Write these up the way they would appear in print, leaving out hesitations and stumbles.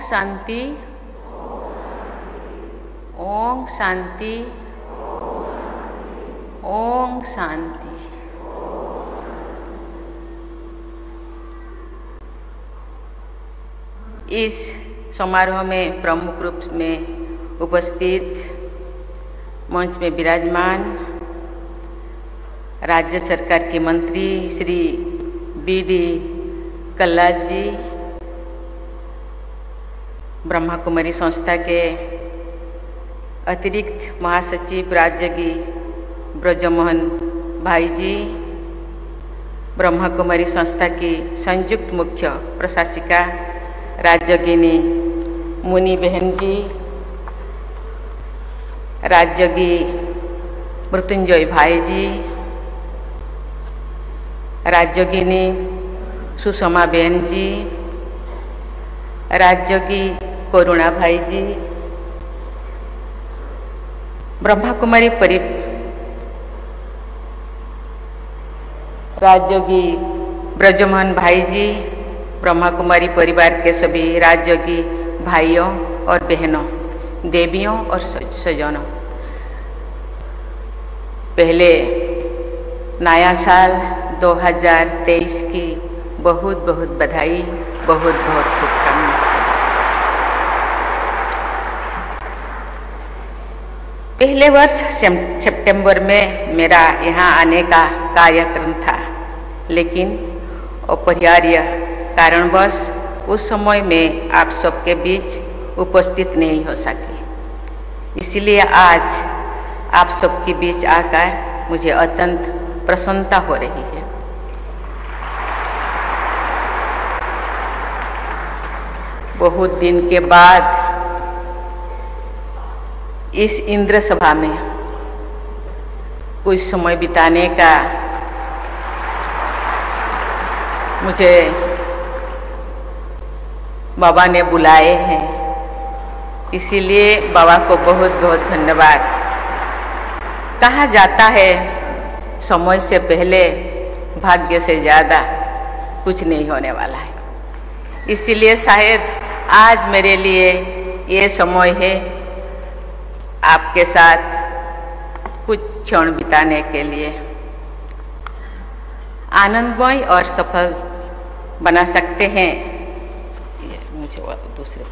शांति। ओम शांति। ओम शांति। इस समारोह में प्रमुख रूप में उपस्थित मंच में विराजमान राज्य सरकार के मंत्री श्री बी.डी. कल्लाद जी, ब्रह्मा कुमारी संस्था के अतिरिक्त महासचिव राज्यगी ब्रजमोहन भाई जी, ब्रह्मा कुमारी संस्था की संयुक्त मुख्य प्रशासिका राज्यगिनी मुनि बहन जी, राज्यगी मृत्युंजय भाई जी, राज्यगिनी सुषमा बहन जी, राज्यगी करुणा भाई जी, ब्रह्मा कुमारी राज्यगी ब्रजमोहन भाई जी, ब्रह्मा कुमारी परिवार के सभी राज्यगी भाइयों और बहनों, देवियों और सज्जनों, पहले नया साल 2023 की बहुत बहुत बधाई, बहुत बहुत शुभकामनाएं। पहले वर्ष सितंबर में मेरा यहाँ आने का कार्यक्रम था, लेकिन अपरिहार्य कारणवश उस समय में आप सबके बीच उपस्थित नहीं हो सकी। इसलिए आज आप सबके बीच आकर मुझे अत्यंत प्रसन्नता हो रही है। बहुत दिन के बाद इस इंद्र सभा में कुछ समय बिताने का मुझे बाबा ने बुलाए हैं, इसीलिए बाबा को बहुत बहुत धन्यवाद। कहा जाता है समय से पहले भाग्य से ज्यादा कुछ नहीं होने वाला है, इसीलिए शायद आज मेरे लिए ये समय है आपके साथ कुछ क्षण बिताने के लिए। आनंदमय और सफल बना सकते हैं। मुझे दूसरे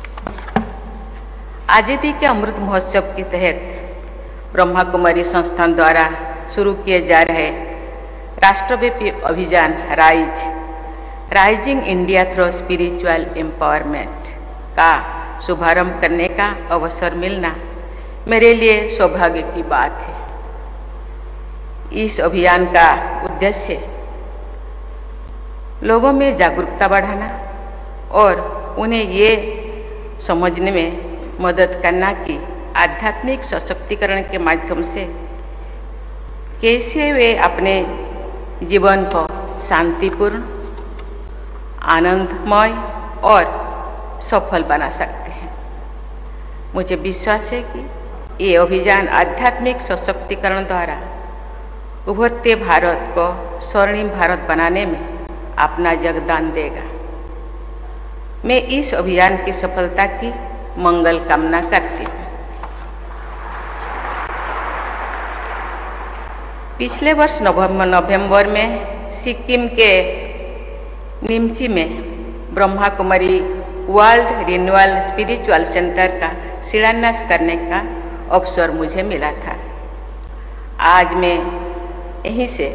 आज़ादी के अमृत महोत्सव के तहत ब्रह्मा कुमारी संस्थान द्वारा शुरू किए जा रहे राष्ट्रव्यापी अभियान rising India through spiritual empowerment का शुभारंभ करने का अवसर मिलना मेरे लिए सौभाग्य की बात है। इस अभियान का उद्देश्य लोगों में जागरूकता बढ़ाना और उन्हें ये समझने में मदद करना कि आध्यात्मिक सशक्तिकरण के माध्यम से कैसे वे अपने जीवन को शांतिपूर्ण, आनंदमय और सफल बना सकते हैं। मुझे विश्वास है कि ये अभियान आध्यात्मिक सशक्तिकरण द्वारा उभरते भारत को स्वर्णिम भारत बनाने में अपना योगदान देगा। मैं इस अभियान की सफलता की मंगल कामना करती हूँ। पिछले वर्ष नवंबर में सिक्किम के निमची में Brahma Kumari world renewal spiritual centre का शिलान्यास करने का अवसर मुझे मिला था। आज मैं यहीं से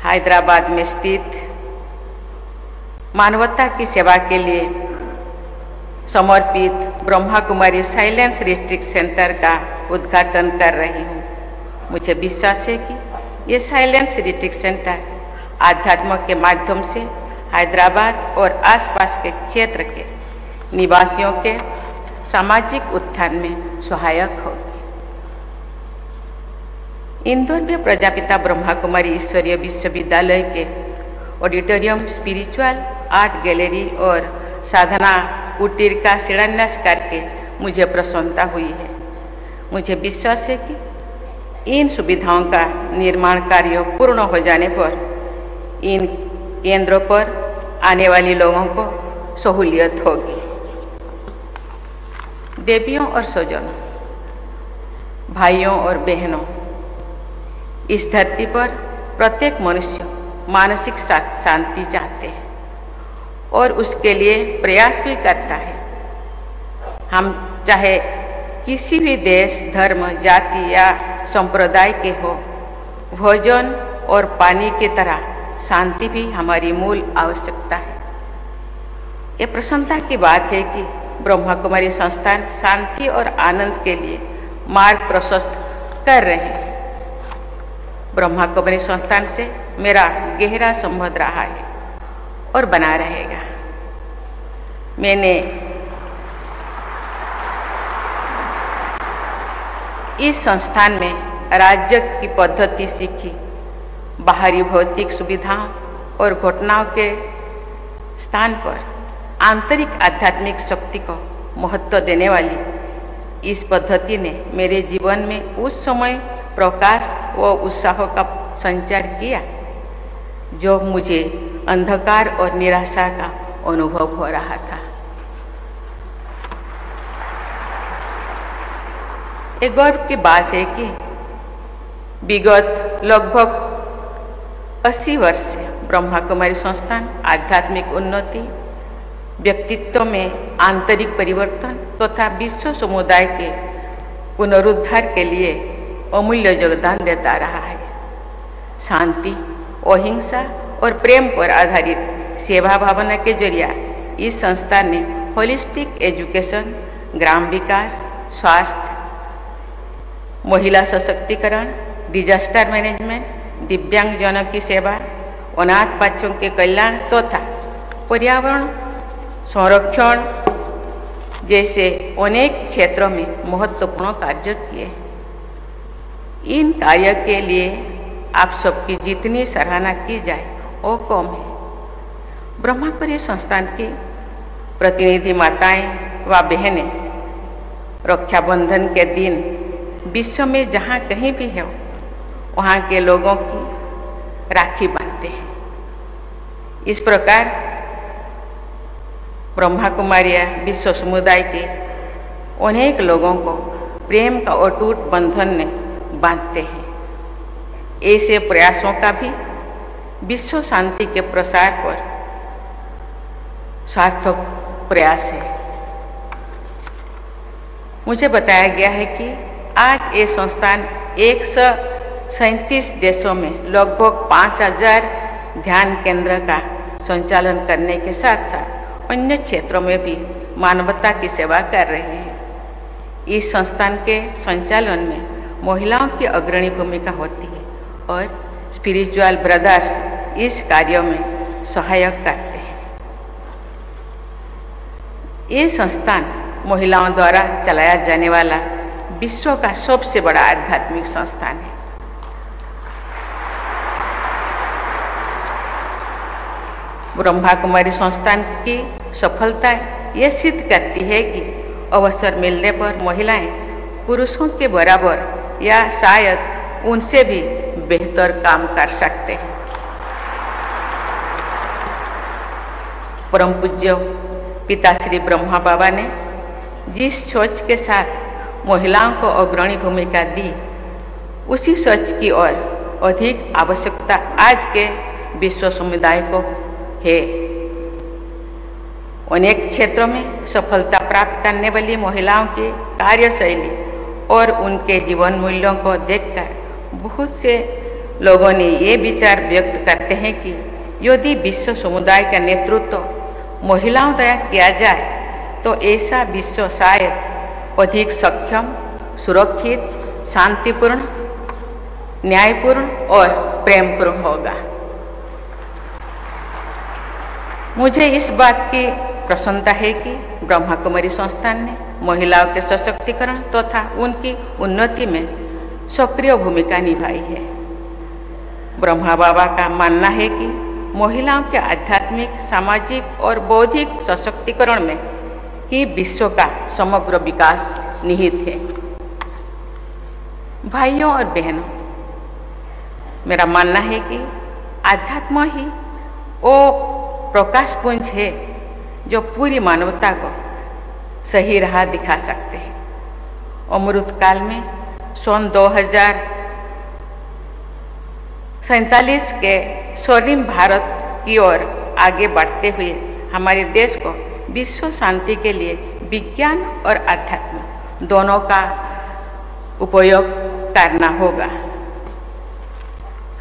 हैदराबाद में स्थित मानवता की सेवा के लिए समर्पित Brahma Kumari silence retreat centre का उद्घाटन कर रही हूँ। मुझे विश्वास है कि ये साइलेंस रिट्रीट सेंटर आध्यात्म के माध्यम से हैदराबाद और आसपास के क्षेत्र के निवासियों के सामाजिक उत्थान में सहायक होगी। इंदौर में प्रजापिता ब्रह्मा कुमारी ईश्वरीय विश्वविद्यालय के ऑडिटोरियम, स्पिरिचुअल आर्ट गैलरी और साधना कुटीर का शिलान्यास करके मुझे प्रसन्नता हुई है। मुझे विश्वास है कि इन सुविधाओं का निर्माण कार्य पूर्ण हो जाने पर इन केंद्रों पर आने वाले लोगों को सहूलियत होगी। देवियों और स्वजनों, भाइयों और बहनों, इस धरती पर प्रत्येक मनुष्य मानसिक शांति चाहते हैं और उसके लिए प्रयास भी करता है। हम चाहे किसी भी देश, धर्म, जाति या संप्रदाय के हो, भोजन और पानी की तरह शांति भी हमारी मूल आवश्यकता है। ये प्रसन्नता की बात है कि ब्रह्मा कुमारी संस्थान शांति और आनंद के लिए मार्ग प्रशस्त कर रहे हैं। ब्रह्मा कुमारी संस्थान से मेरा गहरा संबंध रहा है और बना रहेगा। मैंने इस संस्थान में राज्य की पद्धति सीखी, बाहरी भौतिक सुविधाओं और घटनाओं के स्थान पर आंतरिक आध्यात्मिक शक्ति को महत्व देने वाली इस पद्धति ने मेरे जीवन में उस समय प्रकाश व उत्साह का संचार किया जो मुझे अंधकार और निराशा का अनुभव हो रहा था। एक गौरव की बात है कि विगत लगभग 80 वर्ष से ब्रह्मा कुमारी संस्थान आध्यात्मिक उन्नति, व्यक्तित्व में आंतरिक परिवर्तन तथा विश्व समुदाय के पुनरुद्धार के लिए अमूल्य योगदान देता रहा है। शांति, अहिंसा और प्रेम पर आधारित सेवा भावना के जरिए इस संस्थान ने होलिस्टिक एजुकेशन, ग्राम विकास, स्वास्थ्य, महिला सशक्तिकरण, डिजास्टर मैनेजमेंट, दिव्यांगजनों की सेवा, अनाथ बच्चों के कल्याण तथा पर्यावरण संरक्षण जैसे अनेक क्षेत्रों में महत्वपूर्ण कार्य किए। इन कार्य के लिए आप सबकी जितनी सराहना की जाए वो कम है। ब्रह्मा कुमारी संस्थान की प्रतिनिधि माताएं व बहनें रक्षाबंधन के दिन विश्व में जहां कहीं भी है वहां के लोगों की राखी बांधते हैं। इस प्रकार ब्रह्मा कुमारी विश्व समुदाय के अनेक लोगों को प्रेम का अटूट बंधन ने बांधते हैं। ऐसे प्रयासों का भी विश्व शांति के प्रसार पर सार्थक प्रयास है। मुझे बताया गया है कि आज ये संस्थान 137 देशों में लगभग 5000 ध्यान केंद्र का संचालन करने के साथ साथ अन्य क्षेत्रों में भी मानवता की सेवा कर रहे हैं। इस संस्थान के संचालन में महिलाओं की अग्रणी भूमिका होती है और स्पिरिचुअल ब्रदर्स इस कार्य में सहायक करते हैं। ये संस्थान महिलाओं द्वारा चलाया जाने वाला विश्व का सबसे बड़ा आध्यात्मिक संस्थान है। ब्रह्मा कुमारी संस्थान की सफलता यह सिद्ध करती है कि अवसर मिलने पर महिलाएं पुरुषों के बराबर या शायद उनसे भी बेहतर काम कर सकते हैं। परम पूज्य पिता श्री ब्रह्मा बाबा ने जिस सोच के साथ महिलाओं को अग्रणी भूमिका दी, उसी सोच की ओर अधिक आवश्यकता आज के विश्व समुदाय को है। अनेक क्षेत्रों में सफलता प्राप्त करने वाली महिलाओं की कार्यशैली और उनके जीवन मूल्यों को देखकर बहुत से लोगों ने ये विचार व्यक्त करते हैं कि यदि विश्व समुदाय का नेतृत्व महिलाओं द्वारा किया जाए तो ऐसा विश्व शायद अधिक सक्षम, सुरक्षित, शांतिपूर्ण, न्यायपूर्ण और प्रेमपूर्ण होगा। मुझे इस बात की प्रसन्नता है कि ब्रह्मा कुमारी संस्थान ने महिलाओं के सशक्तिकरण तथा उनकी उन्नति में सक्रिय भूमिका निभाई है। ब्रह्मा बाबा का मानना है कि महिलाओं के आध्यात्मिक, सामाजिक और बौद्धिक सशक्तिकरण में ही विश्व का समग्र विकास निहित है। भाइयों और बहनों, मेरा मानना है कि आध्यात्म ही वो प्रकाश पुंज है जो पूरी मानवता को सही राह दिखा सकते हैं। अमृत काल में सन 2047 के स्वर्णिम भारत की ओर आगे बढ़ते हुए हमारे देश को विश्व शांति के लिए विज्ञान और अध्यात्म दोनों का उपयोग करना होगा।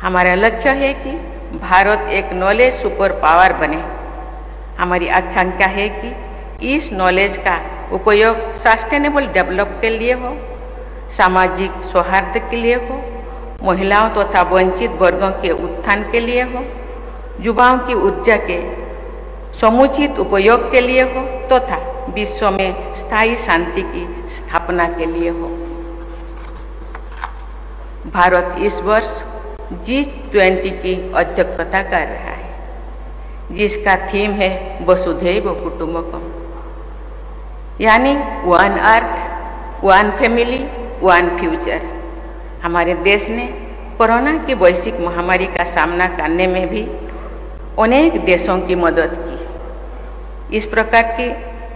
हमारा लक्ष्य है कि भारत एक नॉलेज सुपर पावर बने। हमारी आकांक्षा है कि इस नॉलेज का उपयोग सस्टेनेबल डेवलप के लिए हो, सामाजिक सौहार्द के लिए हो, महिलाओं तथा वंचित वर्गों के उत्थान के लिए हो, युवाओं की ऊर्जा के समुचित उपयोग के लिए हो तथा विश्व में स्थायी शांति की स्थापना के लिए हो। भारत इस वर्ष G20 की अध्यक्षता कर रहा है, जिसका थीम है वसुधैव कुटुंबकम, यानी one earth, one family, one future. हमारे देश ने कोरोना की वैश्विक महामारी का सामना करने में भी अनेक देशों की मदद की। इस प्रकार की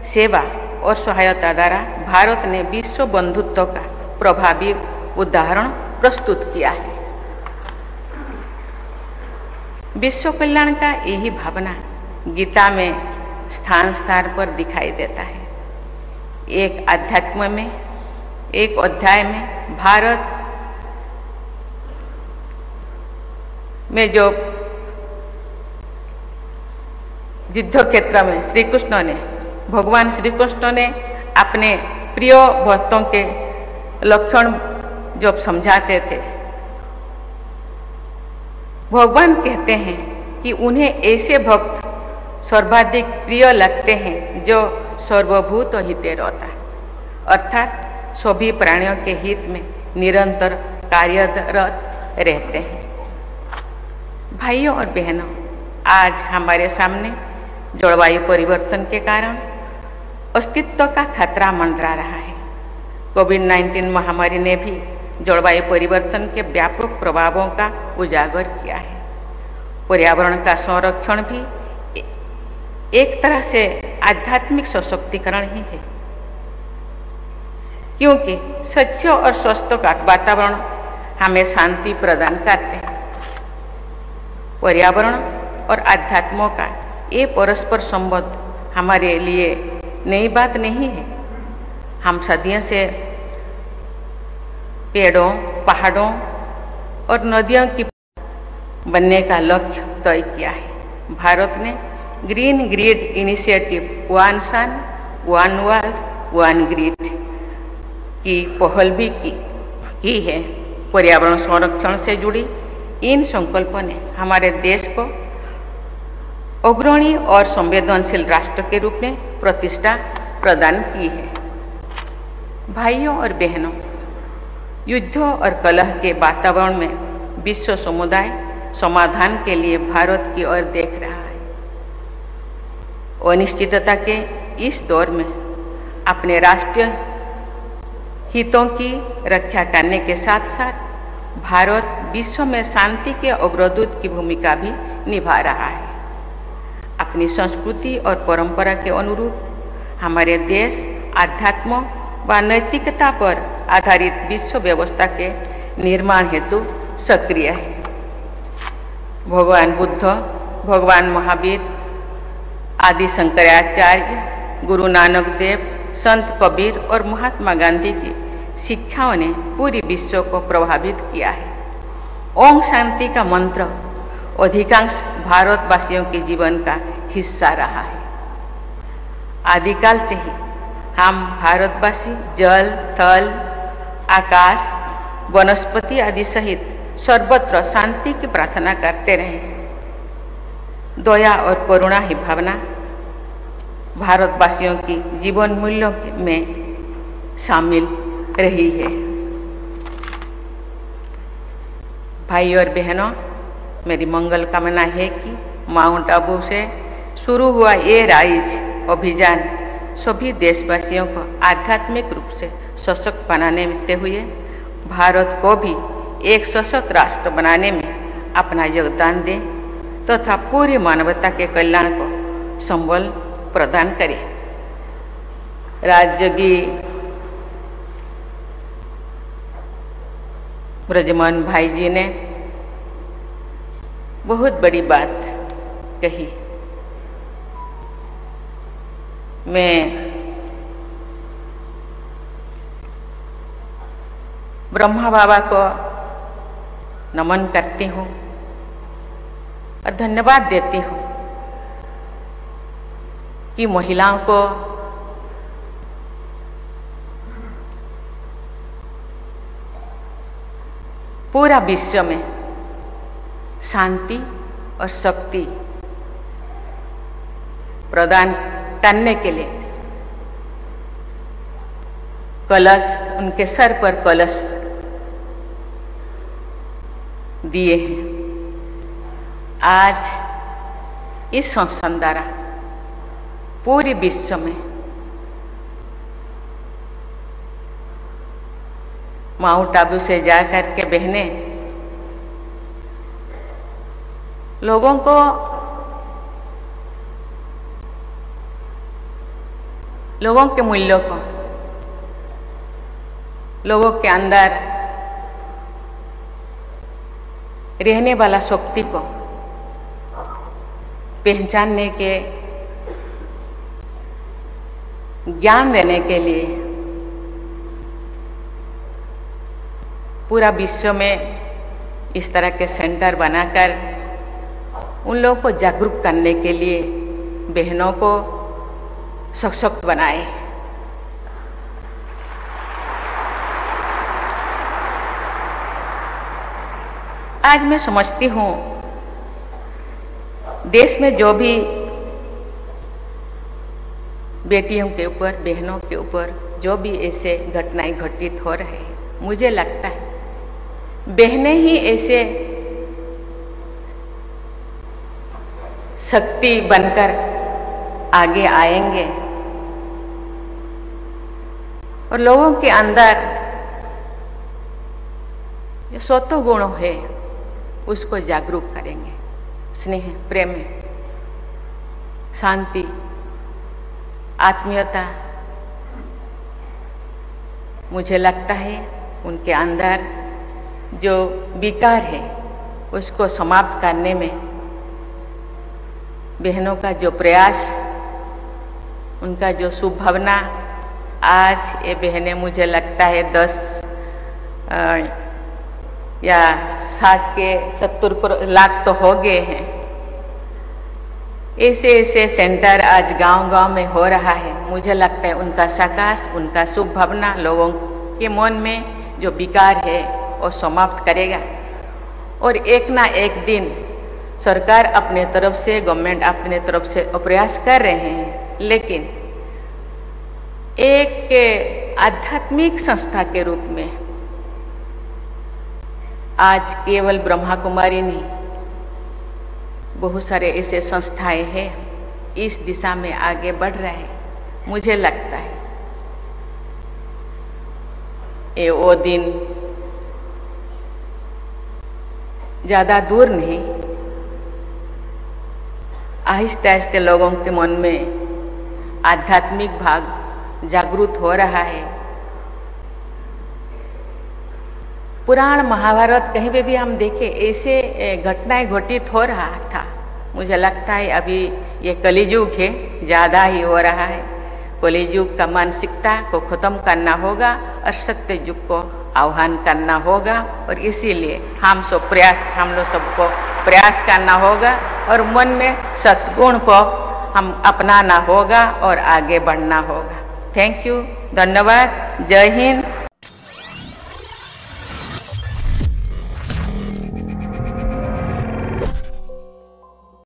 सेवा और सहायता द्वारा भारत ने विश्व बंधुत्व का प्रभावी उदाहरण प्रस्तुत किया है। विश्व कल्याण का यही भावना गीता में स्थान स्थान पर दिखाई देता है। एक अध्यात्म में, एक अध्याय में भारत में जो युद्ध क्षेत्र में भगवान श्री कृष्ण ने अपने प्रिय भक्तों के लक्षण जब समझाते थे, भगवान कहते हैं कि उन्हें ऐसे भक्त सर्वाधिक प्रिय लगते हैं जो सर्वभूत हिते रहता है, अर्थात सभी प्राणियों के हित में निरंतर कार्यरत रहते हैं। भाइयों और बहनों, आज हमारे सामने जलवायु परिवर्तन के कारण अस्तित्व का खतरा मंडरा रहा है। कोविड-19 महामारी ने भी जलवायु परिवर्तन के व्यापक प्रभावों का उजागर किया है। पर्यावरण का संरक्षण भी एक तरह से आध्यात्मिक सशक्तिकरण ही है, क्योंकि स्वच्छ और स्वस्थ वातावरण हमें शांति प्रदान करते हैं। पर्यावरण और अध्यात्मों का ये परस्पर संबंध हमारे लिए नई बात नहीं है। हम सदियों से पेड़ों, पहाड़ों और नदियों की बनने का लक्ष्य तय किया है। भारत ने ग्रीन ग्रिड इनिशिएटिव, वन सन, वन वर्ल्ड, वन ग्रिड की पहल भी की है। पर्यावरण संरक्षण से जुड़ी इन संकल्पों ने हमारे देश को अग्रणी और संवेदनशील राष्ट्र के रूप में प्रतिष्ठा प्रदान की है। भाइयों और बहनों, युद्धों और कलह के वातावरण में विश्व समुदाय समाधान के लिए भारत की ओर देख रहा है। अनिश्चितता के इस दौर में अपने राष्ट्रीय हितों की रक्षा करने के साथ साथ भारत विश्व में शांति के अग्रदूत की भूमिका भी निभा रहा है। अपनी संस्कृति और परंपरा के अनुरूप हमारे देश अध्यात्म व नैतिकता पर आधारित विश्व व्यवस्था के निर्माण हेतु सक्रिय है। भगवान बुद्ध, भगवान महावीर, आदि शंकराचार्य, गुरु नानक देव, संत कबीर और महात्मा गांधी की शिक्षाओं ने पूरी विश्व को प्रभावित किया है। ओम शांति का मंत्र अधिकांश भारतवासियों के जीवन का हिस्सा रहा है। आदिकाल से ही हम भारतवासी जल, थल, आकाश, वनस्पति आदि सहित सर्वत्र शांति की प्रार्थना करते रहे। दया और करुणा ही भावना भारतवासियों की जीवन मूल्यों में शामिल रही है। भाई और बहनों, मेरी मंगल कामना है कि माउंट आबू से शुरू हुआ ये राइज अभियान सभी देशवासियों को आध्यात्मिक रूप से सशक्त बनाने हुए भारत को भी एक सशक्त राष्ट्र बनाने में अपना योगदान दें तथा पूरी मानवता के कल्याण को संबल प्रदान करें। राजयोगी ब्रजमोहन भाई जी ने बहुत बड़ी बात कही। मैं ब्रह्मा बाबा को नमन करती हूँ और धन्यवाद देती हूँ कि महिलाओं को पूरा विश्व में शांति और शक्ति प्रदान करने के लिए कलश, उनके सर पर कलश दिए हैं। आज इस संस्थान द्वारा पूरे विश्व में माउंट आबू से जाकर के बहनें लोगों को लोगों के मूल्यों को, लोगों के अंदर रहने वाला शक्ति को पहचानने के ज्ञान देने के लिए पूरा विश्व में इस तरह के सेंटर बनाकर उन लोगों को जागरूक करने के लिए बहनों को सशक्त बनाए। आज मैं समझती हूं देश में जो भी बेटियों के ऊपर, बहनों के ऊपर जो भी ऐसे घटनाएं घटित हो रहे हैं, मुझे लगता है बहनें ही ऐसे शक्ति बनकर आगे आएंगे और लोगों के अंदर जो स्वतः गुण है उसको जागरूक करेंगे। स्नेह, प्रेम, शांति, आत्मीयता, मुझे लगता है उनके अंदर जो विकार है उसको समाप्त करने में बहनों का जो प्रयास, उनका जो शुभ भावना, आज ये बहनें मुझे लगता है 10 या 60 के 70 लाख तो हो गए हैं। ऐसे ऐसे सेंटर आज गांव-गांव में हो रहा है। मुझे लगता है उनका सकाश, उनका शुभ भावना लोगों के मन में जो विकार है वो समाप्त करेगा और एक ना एक दिन सरकार अपने तरफ से, गवर्नमेंट अपने तरफ से प्रयास कर रहे हैं, लेकिन एक आध्यात्मिक संस्था के रूप में आज केवल ब्रह्मा कुमारी नहीं, बहुत सारे ऐसे संस्थाएं हैं इस दिशा में आगे बढ़ रहे हैं। मुझे लगता है ये वो दिन ज्यादा दूर नहीं, आहिस्ते आहिस्ते लोगों के मन में आध्यात्मिक भाग जागृत हो रहा है। पुराण महाभारत कहीं पे भी हम देखें ऐसे घटनाएं घटित हो रहा था। मुझे लगता है अभी ये कलियुग है, ज्यादा ही हो रहा है। कलियुग का मानसिकता को खत्म करना होगा और सत्य युग को आह्वान करना होगा और इसीलिए हम लोग सबको प्रयास करना होगा और मन में सद्गुण को हम अपनाना होगा और आगे बढ़ना होगा। थैंक यू, धन्यवाद, जय हिंद,